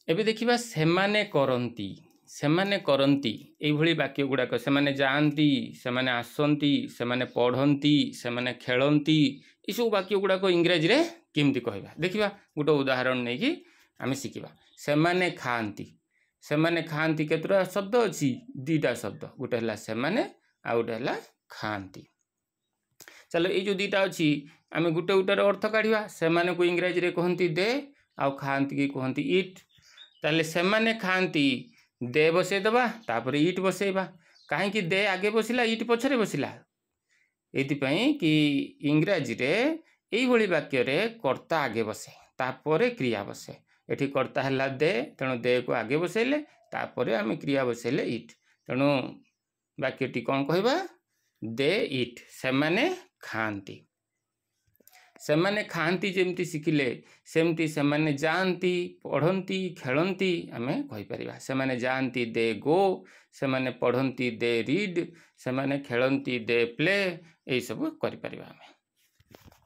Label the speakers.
Speaker 1: एबे देखिबा सेमाने करंती सेमाने करंती एइभଳି वाक्य गुडाक सेमाने जाआंती सेमाने आसंती सेमाने पढ़ंती सेमाने खेलंती ई सब वाक्य गुडाक इंग्रजी रे केमती कहबा देखिबा गोटे उदाहरण नै कि आमे सिकिबा सेमाने खाआंती केतरा शब्द अछि दीटा शब्द गोटे हला सेमाने आ गोटे हला खाआंती चलो ए जो दीटा अछि आमे गोटे उटर अर्थ काढिबा सेमाने को इंग्रजी रे कहंती दे आ खाआंती की कहंती ईट ताले सेमाने खाआंती दे बसे दबा तापर ईट बसेबा काहे कि दे आगे बसिला ईट पछरे बसिला एति पई कि इंग्रजी रे एई भଳି वाक्य रे कर्ता आगे बसे तापर क्रिया बसे एठी कर्ता हला दे तणो दे को आगे बसेले तापर आमे क्रिया बसेले ईट तणो वाक्यटी कोन कहबा दे ईट सेमाने खाआंती सेमाने खाआंती जेमती सिखिले सेमती सेमाने जाआंती पढ़ंती खेलंती आमे कहि परिबा सेमाने जाआंती दे गो सेमाने पढ़ंती दे रीड सेमाने खेलंती दे प्ले एई सब करि परिबा आमे।